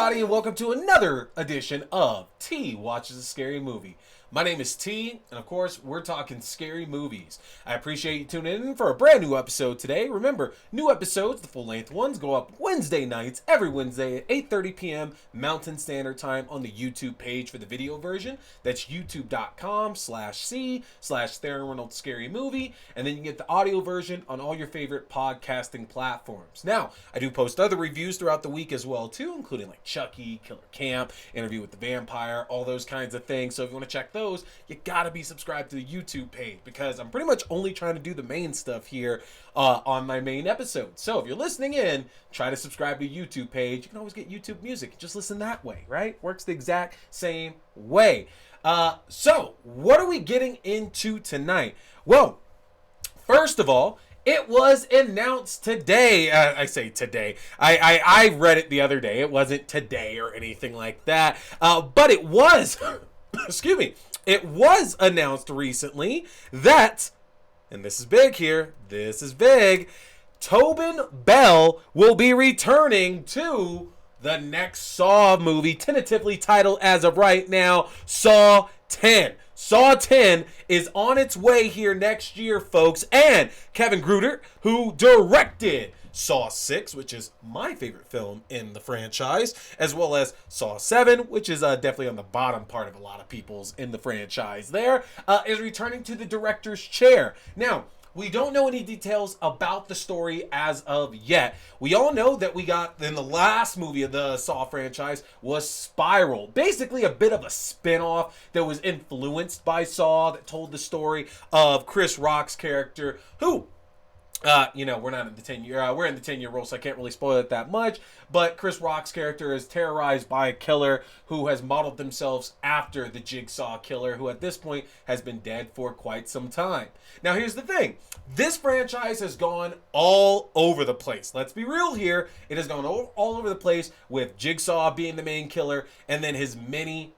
everybody, and welcome to another edition of T Watches a Scary Movie. My name is T, and of course, we're talking scary movies. I appreciate you tuning in for a brand new episode today. Remember, new episodes, the full-length ones, go up Wednesday nights, every Wednesday at 8:30 p.m. Mountain Standard Time on the YouTube page for the video version. That's youtube.com/C/Theron Reynolds Scary Movie, and then you can get the audio version on all your favorite podcasting platforms. Now, I do post other reviews throughout the week as well, too, including like Chucky, Killer Camp, Interview with the Vampire, all those kinds of things. So if you want to check those, you gotta be subscribed to the YouTube page because I'm pretty much only trying to do the main stuff here on my main episode. So if you're listening in, try to subscribe to the YouTube page. You can always get YouTube music. Just listen that way, right? Works the exact same way. So what are we getting into tonight? Well, first of all, it was announced today. I say today. I read it the other day. It wasn't today or anything like that. But it was, excuse me, it was announced recently that, and this is big here, this is big, Tobin Bell will be returning to the next Saw movie, tentatively titled as of right now, Saw 10. Saw 10 is on its way here next year, folks, and Kevin Gruder, who directed Saw 6, which is my favorite film in the franchise, as well as Saw 7, which is definitely on the bottom part of a lot of people's in the franchise there, is returning to the director's chair. Now, we don't know any details about the story as of yet. We all know that we got, in the last movie of the Saw franchise, was Spiral. Basically a bit of a spin-off that was influenced by Saw, that told the story of Chris Rock's character, who, we're not in the 10-year, we're in the 10-year rule, so I can't really spoil it that much, but Chris Rock's character is terrorized by a killer who has modeled themselves after the Jigsaw killer, who at this point has been dead for quite some time. Now, here's the thing. This franchise has gone all over the place. Let's be real here. It has gone all over the place with Jigsaw being the main killer and then his many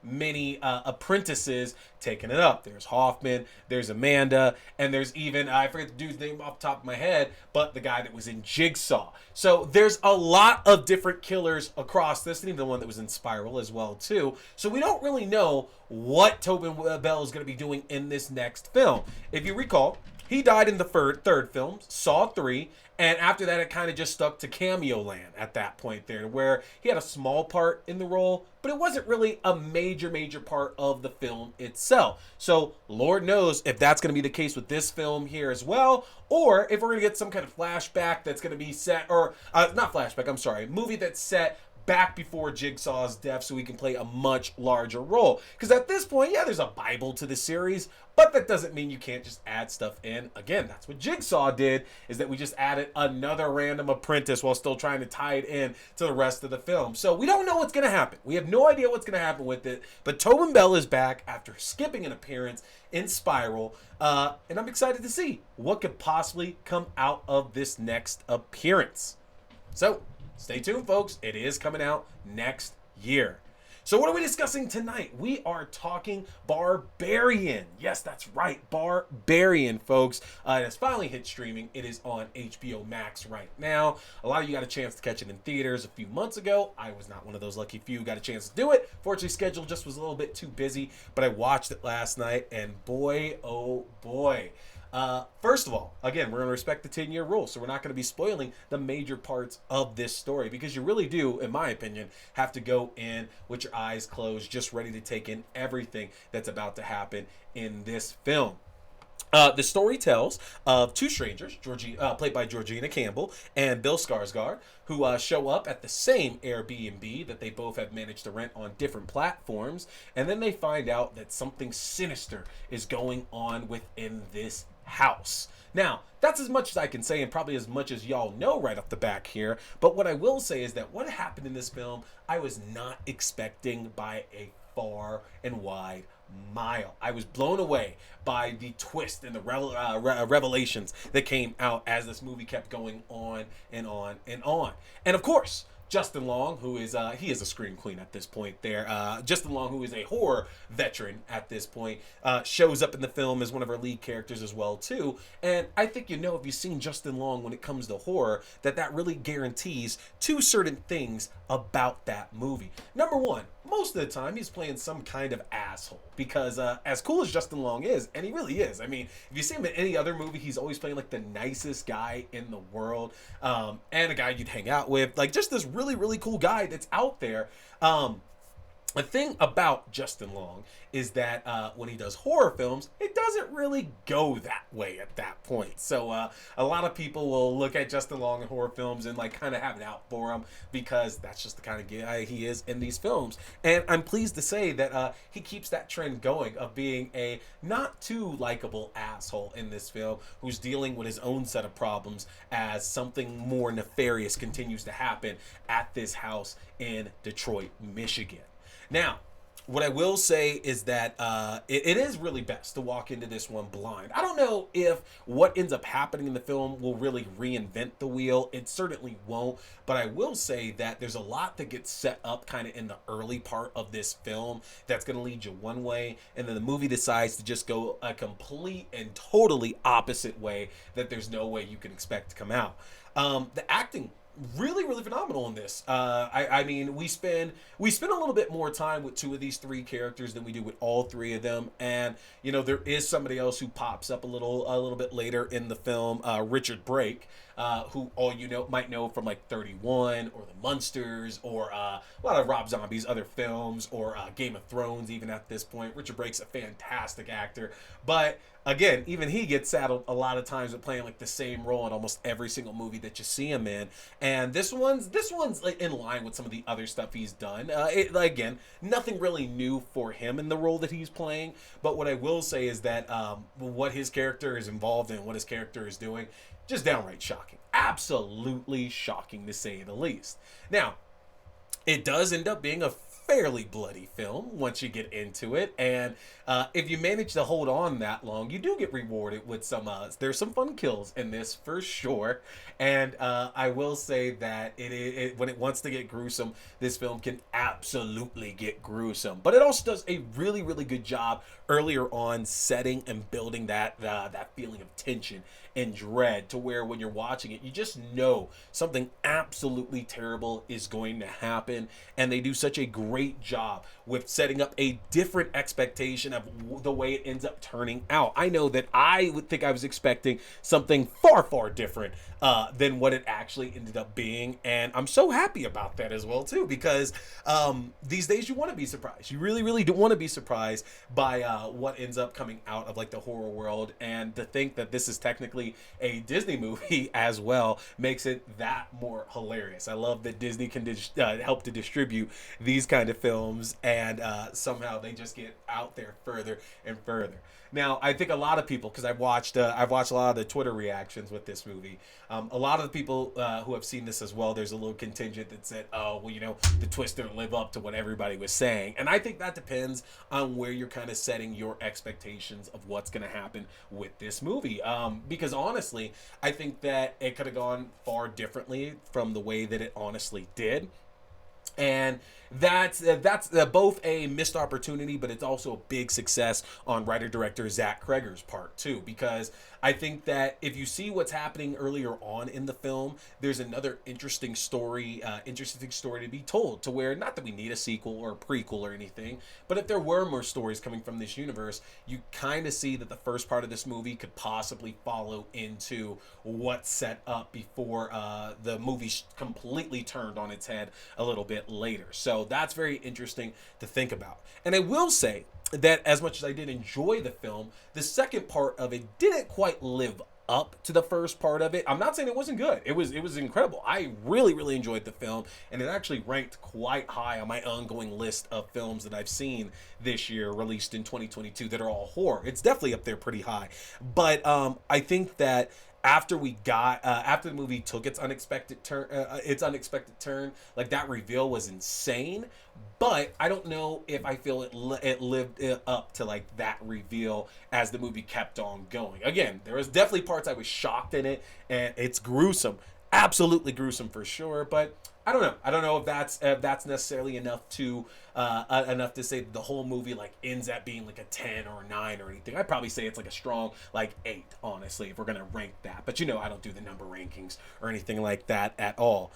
apprentices taking it up. There's Hoffman, there's Amanda, and there's even, I forget the dude's name off the top of my head, but the guy that was in Jigsaw. So there's a lot of different killers across this, and even the one that was in Spiral as well, too. So we don't really know what Tobin Bell is going to be doing in this next film. If you recall, he died in the third film, Saw 3, and after that it kind of just stuck to cameo land at that point there, where he had a small part in the role, but it wasn't really a major part of the film itself. So Lord knows if that's going to be the case with this film here as well, or if we're going to get some kind of flashback that's going to be set, or not flashback, I'm sorry, movie that's set back before Jigsaw's death so he can play a much larger role. Because at this point, yeah, there's a Bible to the series, but that doesn't mean you can't just add stuff in. Again, that's what Jigsaw did, is that we just added another random apprentice while still trying to tie it in to the rest of the film. So we don't know what's going to happen. We have no idea what's going to happen with it, but Tobin Bell is back after skipping an appearance in Spiral, and I'm excited to see what could possibly come out of this next appearance. So stay tuned, folks. It is coming out next year. So what are we discussing tonight? We are talking Barbarian. Yes, that's right. Barbarian, folks. It has finally hit streaming. It is on HBO Max right now. A lot of you got a chance to catch it in theaters a few months ago. I was not one of those lucky few who got a chance to do it. Fortunately, schedule just was a little bit too busy, but I watched it last night, and boy, oh boy. First of all, again, we're going to respect the 10-year rule, so we're not going to be spoiling the major parts of this story, because you really do, in my opinion, have to go in with your eyes closed, just ready to take in everything that's about to happen in this film. The story tells of two strangers, played by Georgina Campbell and Bill Skarsgård, who show up at the same Airbnb that they both have managed to rent on different platforms, and then they find out that something sinister is going on within this house. Now, that's as much as I can say, and probably as much as y'all know right off the back here, but what I will say is that what happened in this film, I was not expecting by a far and wide mile. I was blown away by the twist and the revelations that came out as this movie kept going on and on and on. And of course, Justin Long, who is he is a scream queen at this point. There, Justin Long, who is a horror veteran at this point, shows up in the film as one of our lead characters as well too. And I think if you've seen Justin Long when it comes to horror, that really guarantees two certain things about that movie. Number one, most of the time he's playing some kind of asshole, because as cool as Justin Long is, and he really is, I mean, if you see him in any other movie, he's always playing like the nicest guy in the world, and a guy you'd hang out with, like just this really, really cool guy that's out there. The thing about Justin Long is that when he does horror films, it doesn't really go that way at that point. So a lot of people will look at Justin Long in horror films and like kind of have it out for him, because that's just the kind of guy he is in these films. And I'm pleased to say that he keeps that trend going of being a not too likable asshole in this film, who's dealing with his own set of problems as something more nefarious continues to happen at this house in Detroit, Michigan. Now, what I will say is that it is really best to walk into this one blind. I don't know if what ends up happening in the film will really reinvent the wheel. It certainly won't. But I will say that there's a lot that gets set up kind of in the early part of this film that's going to lead you one way, and then the movie decides to just go a complete and totally opposite way that there's no way you can expect to come out. The acting, really, really phenomenal in this. I mean, we spend a little bit more time with two of these three characters than we do with all three of them, and there is somebody else who pops up a little bit later in the film, Richard Brake, who all might know from like 31 or The Munsters, or a lot of Rob Zombie's other films, or Game of Thrones even at this point. Richard Brake's a fantastic actor, but again, even he gets saddled a lot of times with playing like the same role in almost every single movie that you see him in. And this one's like in line with some of the other stuff he's done. Again, nothing really new for him in the role that he's playing. But what I will say is that what his character is involved in, what his character is doing, just downright shocking. Absolutely shocking, to say the least. Now, it does end up being a fairly bloody film once you get into it, and if you manage to hold on that long, you do get rewarded with some there's some fun kills in this for sure. And I will say that it when it wants to get gruesome, this film can absolutely get gruesome, but it also does a really, really good job earlier on setting and building that feeling of tension and dread, to where when you're watching it, you just know something absolutely terrible is going to happen. And they do such a great job with setting up a different expectation of the way it ends up turning out. I know that I would think I was expecting something far, far different than what it actually ended up being, and I'm so happy about that as well too, because these days you want to be surprised. You really, really do want to be surprised by what ends up coming out of like the horror world, and to think that this is technically a Disney movie as well makes it that more hilarious. I love that Disney can help to distribute these kind of films, and somehow they just get out there further and further. Now, I think a lot of people, because I've watched a lot of the Twitter reactions with this movie, a lot of the people who have seen this as well, there's a little contingent that said, oh, well, the twist didn't live up to what everybody was saying. And I think that depends on where you're kind of setting your expectations of what's going to happen with this movie. Because honestly, I think that it could have gone far differently from the way that it honestly did. And that's both a missed opportunity, but it's also a big success on writer-director Zach Kreger's part too, because I think that if you see what's happening earlier on in the film, there's another interesting story to be told, to where, not that we need a sequel or a prequel or anything, but if there were more stories coming from this universe, you kind of see that the first part of this movie could possibly follow into what's set up before the movie completely turned on its head a little bit later. So that's very interesting to think about. And I will say that as much as I did enjoy the film, the second part of it didn't quite live up to the first part of it. I'm not saying it wasn't good. It was incredible. I really, really enjoyed the film, and it actually ranked quite high on my ongoing list of films that I've seen this year, released in 2022, that are all horror. It's definitely up there pretty high. But I think that after the movie took its unexpected turn, like, that reveal was insane. But I don't know if I feel it lived up to like that reveal as the movie kept on going. Again, there was definitely parts I was shocked in it, and it's gruesome, absolutely gruesome for sure. But I don't know if that's necessarily enough to say that the whole movie like ends up being like a 10 or a 9 or anything. I'd probably say it's like a strong like 8, honestly, if we're gonna rank that. But I don't do the number rankings or anything like that at all.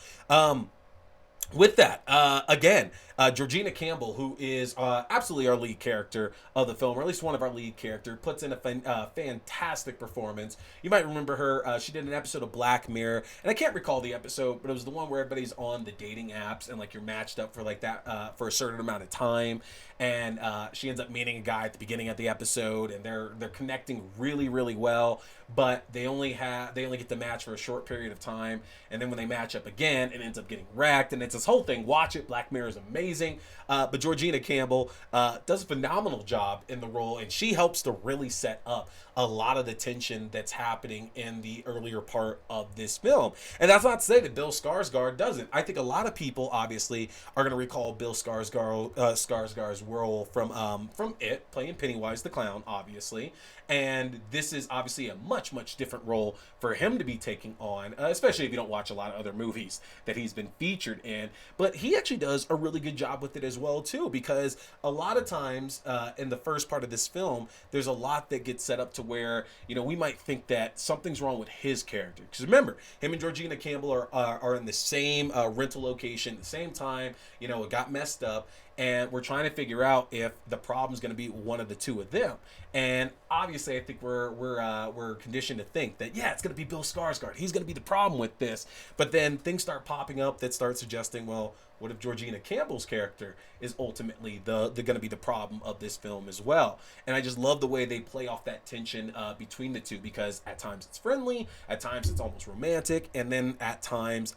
With that, again, Georgina Campbell, who is absolutely our lead character of the film, or at least one of our lead characters, puts in a fantastic performance. You might remember her. She did an episode of Black Mirror, and I can't recall the episode, but it was the one where everybody's on the dating apps and like you're matched up for like that for a certain amount of time, and she ends up meeting a guy at the beginning of the episode, and they're connecting really really well, but they only get to match for a short period of time, and then when they match up again, it ends up getting wrecked, and it's this whole thing. Watch it. Black Mirror is amazing. But Georgina Campbell does a phenomenal job in the role, and she helps to really set up a lot of the tension that's happening in the earlier part of this film. And that's not to say that Bill Skarsgård doesn't. I think a lot of people obviously are going to recall Bill Skarsgård's role from It, playing Pennywise the Clown, obviously. And this is obviously a much, much different role for him to be taking on, especially if you don't watch a lot of other movies that he's been featured in. But he actually does a really good job with it as well, too, because a lot of times in the first part of this film, there's a lot that gets set up to where, we might think that something's wrong with his character. Because remember, him and Georgina Campbell are in the same rental location at the same time. It got messed up. And we're trying to figure out if the problem's going to be one of the two of them. And obviously, I think we're conditioned to think that it's going to be Bill Skarsgård. He's going to be the problem with this. But then things start popping up that start suggesting, well, what if Georgina Campbell's character is ultimately the going to be the problem of this film as well? And I just love the way they play off that tension between the two, because at times it's friendly, at times it's almost romantic, and then at times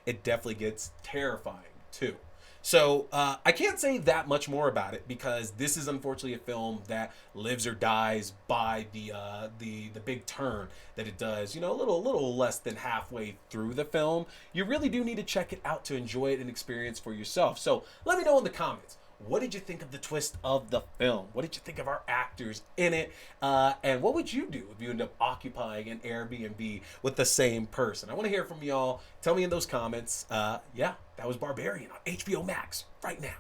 it definitely gets terrifying too. So I can't say that much more about it, because this is unfortunately a film that lives or dies by the big turn that it does. A little less than halfway through the film. You really do need to check it out to enjoy it and experience for yourself. So let me know in the comments. What did you think of the twist of the film? What did you think of our actors in it? And what would you do if you end up occupying an Airbnb with the same person? I want to hear from y'all. Tell me in those comments. That was Barbarian on HBO Max right now.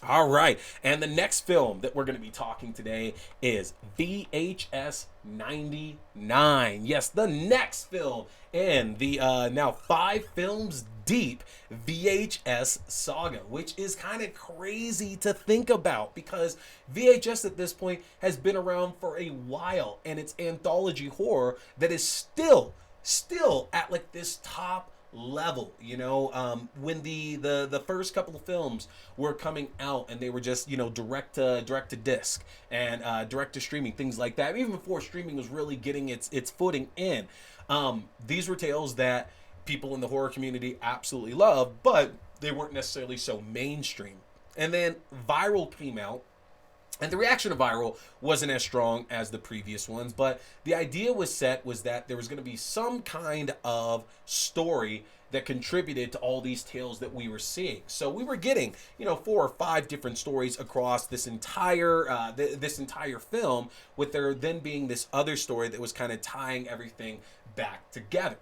All right, and the next film that we're going to be talking today is VHS 99. Yes, the next film in the now 5 films deep VHS saga, which is kind of crazy to think about, because VHS at this point has been around for a while, and it's anthology horror that is still at like this top level. When the first couple of films were coming out, and they were just direct to disc and direct to streaming, things like that, even before streaming was really getting its footing in, these were tales that people in the horror community absolutely loved, but they weren't necessarily so mainstream. And then Viral came out, and the reaction to Viral wasn't as strong as the previous ones, but the idea was that there was going to be some kind of story that contributed to all these tales that we were seeing. So we were getting, 4 or 5 different stories across this entire film, with there then being this other story that was kind of tying everything back together.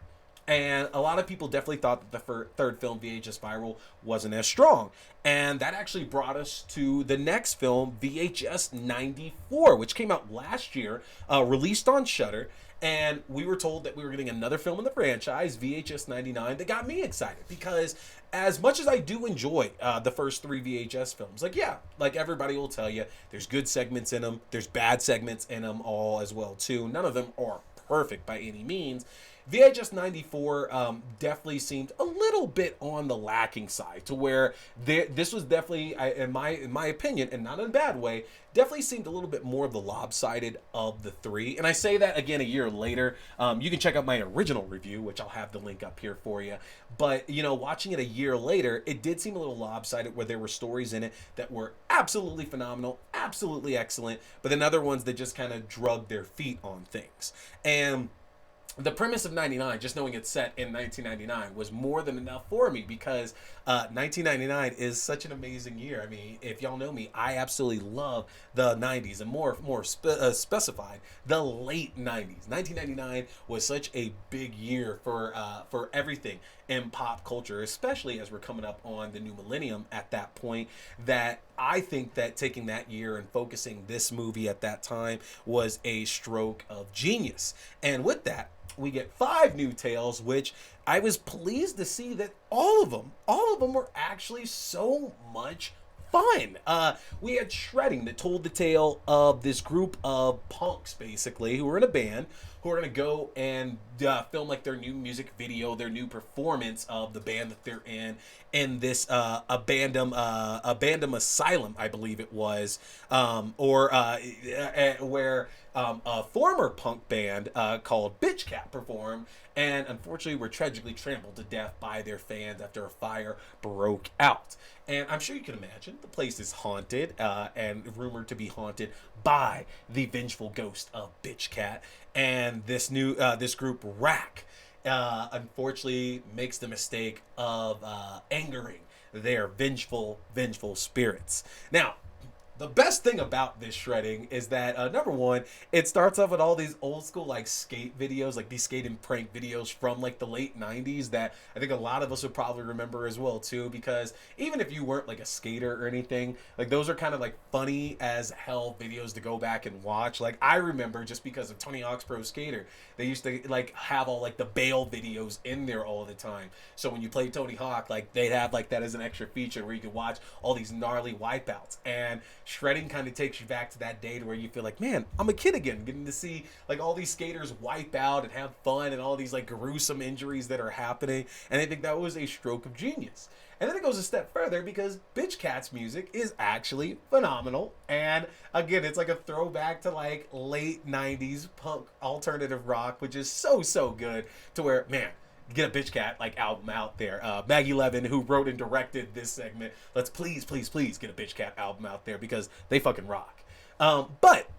And a lot of people definitely thought that the third film, VHS Viral, wasn't as strong. And that actually brought us to the next film, VHS 94, which came out last year, released on Shudder. And we were told that we were getting another film in the franchise, VHS 99, that got me excited, because as much as I do enjoy the first 3 VHS films, like everybody will tell you, there's good segments in them, there's bad segments in them all as well too. None of them are perfect by any means. VHS 94 definitely seemed a little bit on the lacking side, to where this was definitely, in my opinion, and not in a bad way, definitely seemed a little bit more of the lopsided of the 3. And I say that again a year later. You can check out my original review, which I'll have the link up here for you. But, watching it a year later, it did seem a little lopsided, where there were stories in it that were absolutely phenomenal, absolutely excellent, but then other ones that just kind of drug their feet on things. And the premise of 99, just knowing it's set in 1999, was more than enough for me because 1999 is such an amazing year. I mean, if y'all know me, I absolutely love the 90s, and specified, the late 90s. 1999 was such a big year for everything in pop culture, especially as we're coming up on the new millennium at that point, that I think that taking that year and focusing this movie at that time was a stroke of genius. And with that, we get 5 new tales, which I was pleased to see that all of them were actually so much fun. We had Shredding, that told the tale of this group of punks, basically, who were in a band, who are going to go and film like their new music video, their new performance of the band that they're in this abandoned asylum, I believe it was, where a former punk band called Bitch Cat performed, and unfortunately were tragically trampled to death by their fans after a fire broke out. And I'm sure you can imagine the place is haunted and rumored to be haunted by the vengeful ghost of Bitch Cat. And this group, Rack, unfortunately makes the mistake of angering their vengeful spirits. Now, the best thing about this Shredding is that number one, it starts off with all these old school like skate videos, like these skate and prank videos from like the late 90s that I think a lot of us would probably remember as well too, because even if you weren't like a skater or anything, like those are kind of like funny as hell videos to go back and watch. Like I remember, just because of Tony Hawk's Pro Skater, they used to like have all like the bail videos in there all the time. So when you play Tony Hawk, like they'd have like that as an extra feature where you could watch all these gnarly wipeouts. And Shredding kind of takes you back to that day to where you feel like, man, I'm a kid again, getting to see like all these skaters wipe out and have fun and all these like gruesome injuries that are happening. And I think that was a stroke of genius. And then it goes a step further because Bitch Cat's music is actually phenomenal. And again, it's like a throwback to like late 90s punk alternative rock, which is so good, to where, man, get a Bitch Cat like album out there. Maggie Levin, who wrote and directed this segment, let's please get a Bitch Cat album out there because they fucking rock. But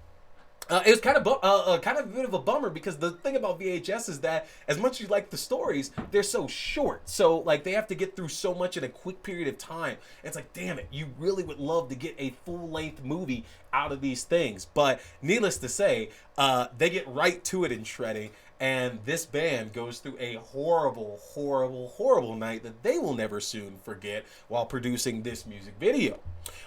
it was kind of a bit of a bummer, because the thing about VHS is that as much as you like the stories, they're so short. So like they have to get through so much in a quick period of time. It's like, damn it, you really would love to get a full-length movie out of these things. But needless to say, they get right to it in Shredding. And this band goes through a horrible night that they will never soon forget while producing this music video.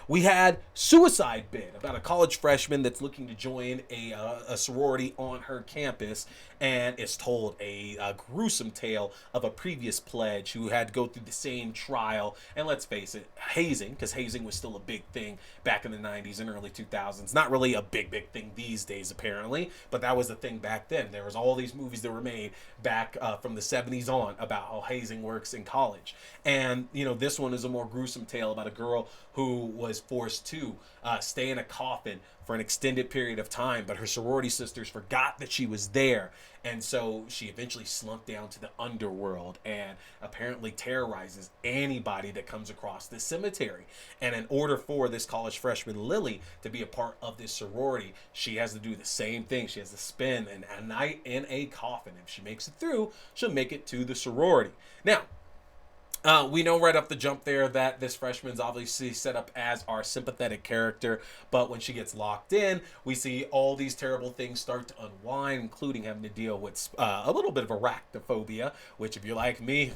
We had Suicide Bid, about a college freshman that's looking to join a sorority on her campus, and is told a gruesome tale of a previous pledge who had to go through the same trial. And let's face it, hazing, because hazing was still a big thing back in the 90s and early 2000s. Not really a big thing these days, apparently, but that was the thing back then. There was all these movies that were made back from the 70s on about how hazing works in college. And, you know, this one is a more gruesome tale about a girl who was forced to stay in a coffin for an extended period of time, but her sorority sisters forgot that she was there. And so she eventually slumped down to the underworld and apparently terrorizes anybody that comes across this cemetery. And in order for this college freshman Lily to be a part of this sorority, she has to do the same thing. She has to spend a night in a coffin. If she makes it through, she'll make it to the sorority. Now, we know right off the jump there that this freshman's obviously set up as our sympathetic character, but when she gets locked in, we see all these terrible things start to unwind, including having to deal with a little bit of arachnophobia, which, if you're like me,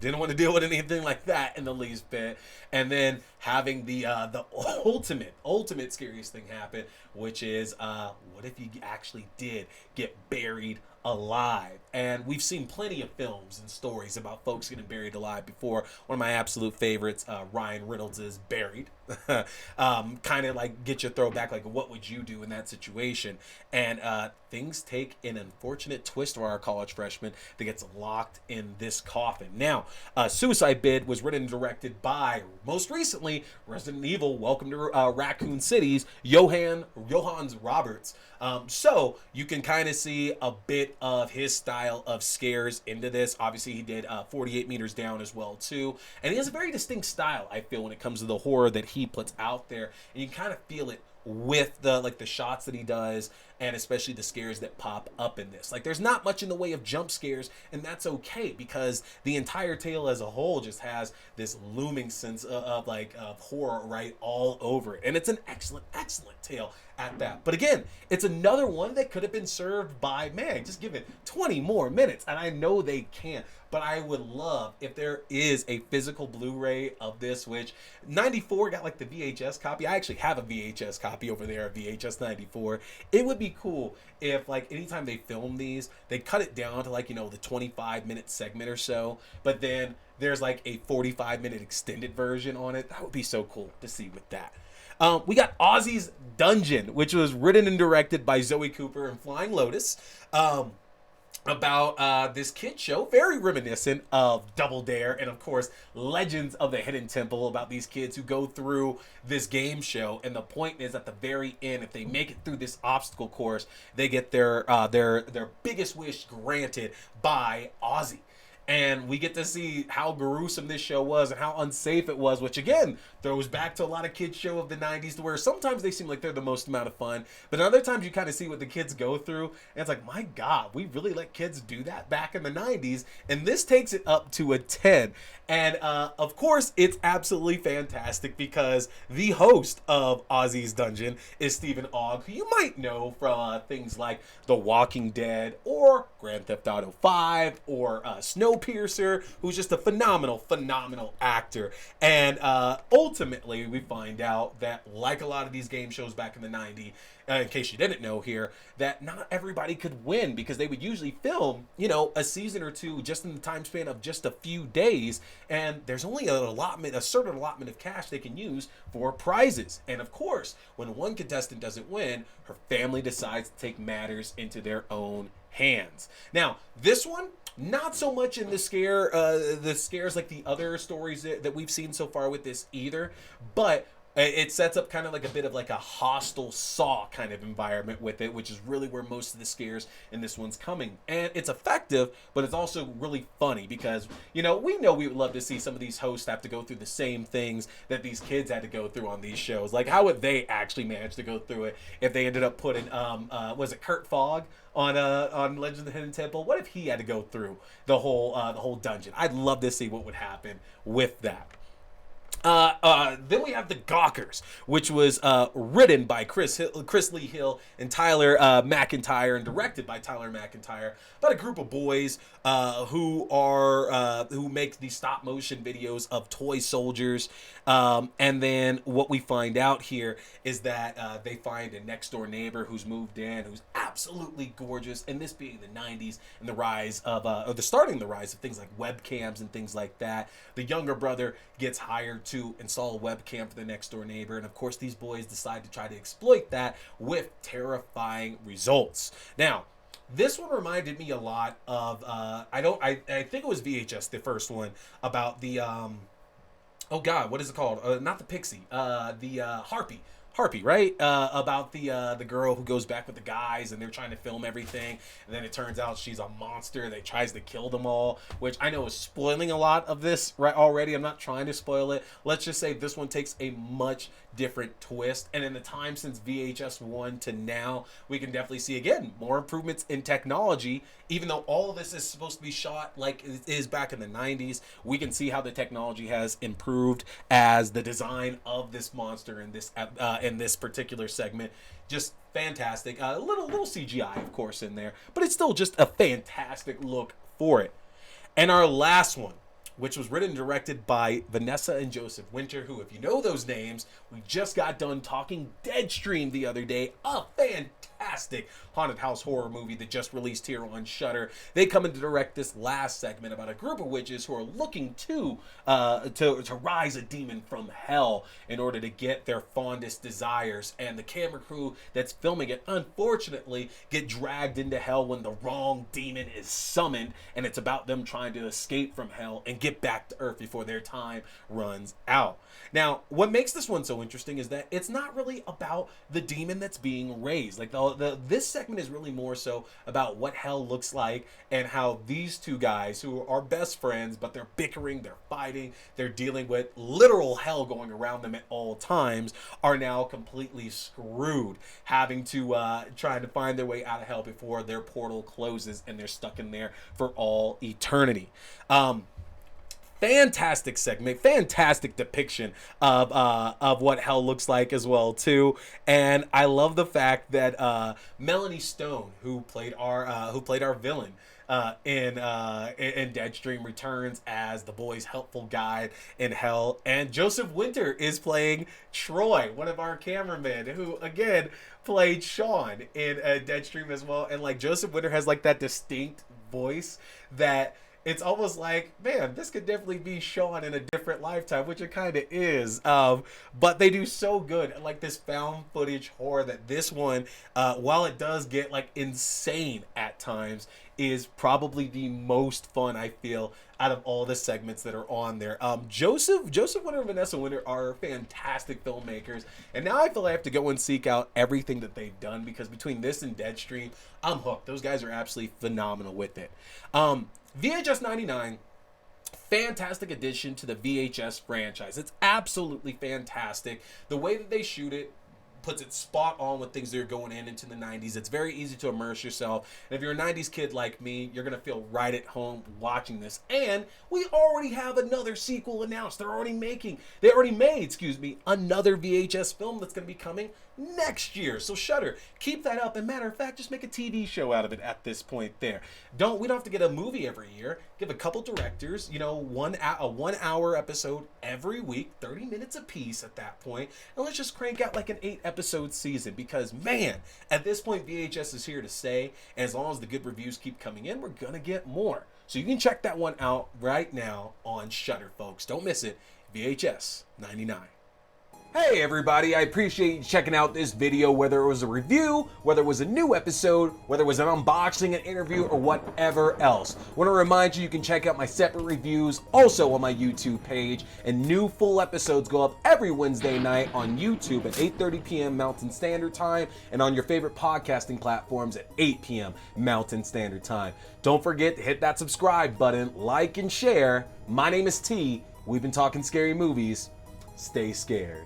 didn't want to deal with anything like that in the least bit. And then having the ultimate scariest thing happen, which is what if you actually did get buried alive? And we've seen plenty of films and stories about folks getting buried alive before. One of my absolute favorites, Ryan Reynolds' Buried. Kind of like get your throwback, like what would you do in that situation? And things take an unfortunate twist for our college freshman that gets locked in this coffin. Now, Suicide Bid was written and directed by, most recently, Resident Evil Welcome to Raccoon City's Johannes Roberts. So you can kind of see a bit of his style of scares into this. Obviously, he did 48 Meters Down as well too, and he has a very distinct style, I feel, when it comes to the horror that he puts out there, and you can kind of feel it with the shots that he does, and especially the scares that pop up in this. Like, there's not much in the way of jump scares, and that's okay, because the entire tale as a whole just has this looming sense of horror right all over it, and it's an excellent tale at that. But again, it's another one that could have been served by, man, just give it 20 more minutes, and I know they can't. But I would love if there is a physical Blu-ray of this, which 94 got like the VHS copy. I actually have a VHS copy over there, VHS 94. It would be cool if, like, anytime they film these, they cut it down to, like, the 25-minute segment or so, but then there's like a 45-minute extended version on it. That would be so cool to see with that. We got Ozzy's Dungeon, which was written and directed by Zoe Cooper and Flying Lotus. About this kid show, very reminiscent of Double Dare and, of course, Legends of the Hidden Temple, about these kids who go through this game show, and the point is, at the very end, if they make it through this obstacle course, they get their biggest wish granted by Ozzy. And we get to see how gruesome this show was and how unsafe it was, which again throws back to a lot of kids' show of the 90s, to where sometimes they seem like they're the most amount of fun, but other times you kind of see what the kids go through, and it's like, my God, we really let kids do that back in the 90s, and this takes it up to a 10. And of course, it's absolutely fantastic, because the host of Ozzy's Dungeon is Stephen Ogg, who you might know from things like The Walking Dead or Grand Theft Auto 5 or Snowpiercer, who's just a phenomenal actor. And ultimately, we find out that, like a lot of these game shows back in the 90s, in case you didn't know here, that not everybody could win, because they would usually film, a season or two just in the time span of just a few days, and there's only a certain allotment of cash they can use for prizes. And of course, when one contestant doesn't win, her family decides to take matters into their own hands. Now, this one, not so much in the scares like the other stories that we've seen so far with this either, but it sets up kind of like a bit of like a hostile Saw kind of environment with it, which is really where most of the scares in this one's coming. And it's effective, but it's also really funny, because, we know we would love to see some of these hosts have to go through the same things that these kids had to go through on these shows. Like, how would they actually manage to go through it if they ended up putting, was it Kurt Fogg on Legends of the Hidden Temple? What if he had to go through the whole dungeon? I'd love to see what would happen with that. Then we have The Gawkers, which was written by Chris Lee Hill and Tyler McIntyre, and directed by Tyler McIntyre, about a group of boys who make these stop motion videos of toy soldiers. And then what we find out here is that they find a next door neighbor who's moved in, who's absolutely gorgeous, and this being the 90s and the rise of starting the rise of things like webcams and things like that. The younger brother gets hired to install a webcam for the next door neighbor, and of course these boys decide to try to exploit that with terrifying results. Now, this one reminded me a lot of I think it was VHS, the first one, about the oh God, what is it called? Not the Pixie, the Harpy, right? About the girl who goes back with the guys, and they're trying to film everything, and then it turns out she's a monster that tries to kill them all, which I know is spoiling a lot of this right already. I'm not trying to spoil it. Let's just say this one takes a much different twist, and in the time since VHS 1 to now, we can definitely see, again, more improvements in technology. Even though all of this is supposed to be shot like it is back in the 90s, we can see how the technology has improved, as the design of this monster in this particular segment, just fantastic. A little CGI, of course, in there, but it's still just a fantastic look for it. And our last one, which was written and directed by Vanessa and Joseph Winter, who, if you know those names, we just got done talking Deadstream the other day, a fantastic haunted house horror movie that just released here on Shudder. They come in to direct this last segment about a group of witches who are looking to rise a demon from hell in order to get their fondest desires. And the camera crew that's filming it, unfortunately, get dragged into hell when the wrong demon is summoned, and it's about them trying to escape from hell and get back to Earth before their time runs out. Now, what makes this one so interesting is that it's not really about the demon that's being raised. Like, this segment is really more so about what hell looks like and how these two guys who are best friends, but they're bickering, they're fighting, they're dealing with literal hell going around them at all times, are now completely screwed, having to trying to find their way out of hell before their portal closes and they're stuck in there for all eternity. Fantastic segment, fantastic depiction of what hell looks like as well too, and I love the fact that Melanie Stone, who played our villain in Deadstream, returns as the boys' helpful guide in hell, and Joseph Winter is playing Troy, one of our cameramen, who again played Sean in Deadstream as well, and like Joseph Winter has like that distinct voice that it's almost like, man, this could definitely be Sean in a different lifetime, which it kind of is. But they do so good at like this found footage horror that this one, while it does get like insane at times, is probably the most fun I feel out of all the segments that are on there. Joseph Winter and Vanessa Winter are fantastic filmmakers, and now I feel I have to go and seek out everything that they've done, because between this and Deadstream, I'm hooked. Those guys are absolutely phenomenal with it. VHS 99, fantastic addition to the VHS franchise. It's absolutely fantastic. The way that they shoot it puts it spot on with things that are going into the 90s. It's very easy to immerse yourself. And if you're a 90s kid like me, you're going to feel right at home watching this. And we already have another sequel announced. They already made, another VHS film that's going to be coming next year. So Shudder, keep that up. And matter of fact, just make a TV show out of it at this point there. We don't have to get a movie every year. Give a couple directors, a 1 hour episode every week, 30 minutes a piece at that point. And let's just crank out like an 8 episode season, because man, at this point VHS is here to stay, and as long as the good reviews keep coming in, we're gonna get more. So you can check that one out right now on Shudder, folks. Don't miss it. VHS 99. Hey everybody, I appreciate you checking out this video, whether it was a review, whether it was a new episode, whether it was an unboxing, an interview, or whatever else. I want to remind you, you can check out my separate reviews also on my YouTube page, and new full episodes go up every Wednesday night on YouTube at 8:30 p.m. Mountain Standard Time, and on your favorite podcasting platforms at 8 p.m. Mountain Standard Time. Don't forget to hit that subscribe button, like and share. My name is T. We've been talking scary movies. Stay scared.